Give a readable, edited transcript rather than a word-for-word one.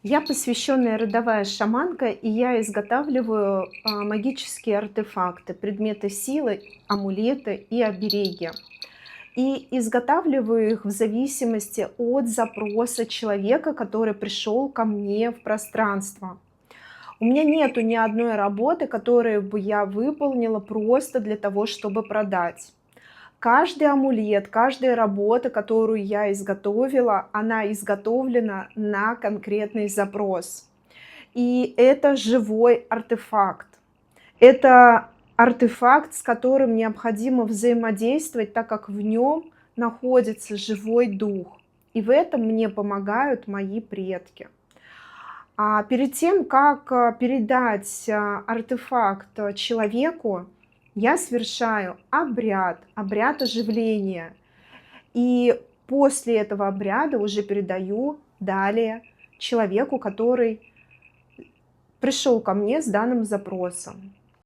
Я посвященная родовая шаманка, и я изготавливаю магические артефакты, предметы силы, амулеты и обереги. И изготавливаю их в зависимости от запроса человека, который пришел ко мне в пространство. У меня нету ни одной работы, которую бы я выполнила просто для того, чтобы продать. Каждый амулет, каждая работа, которую я изготовила, она изготовлена на конкретный запрос. И это живой артефакт. Это артефакт, с которым необходимо взаимодействовать, так как в нем находится живой дух. И в этом мне помогают мои предки. А перед тем, как передать артефакт человеку, я совершаю обряд оживления. И после этого обряда уже передаю далее человеку, который пришел ко мне с данным запросом.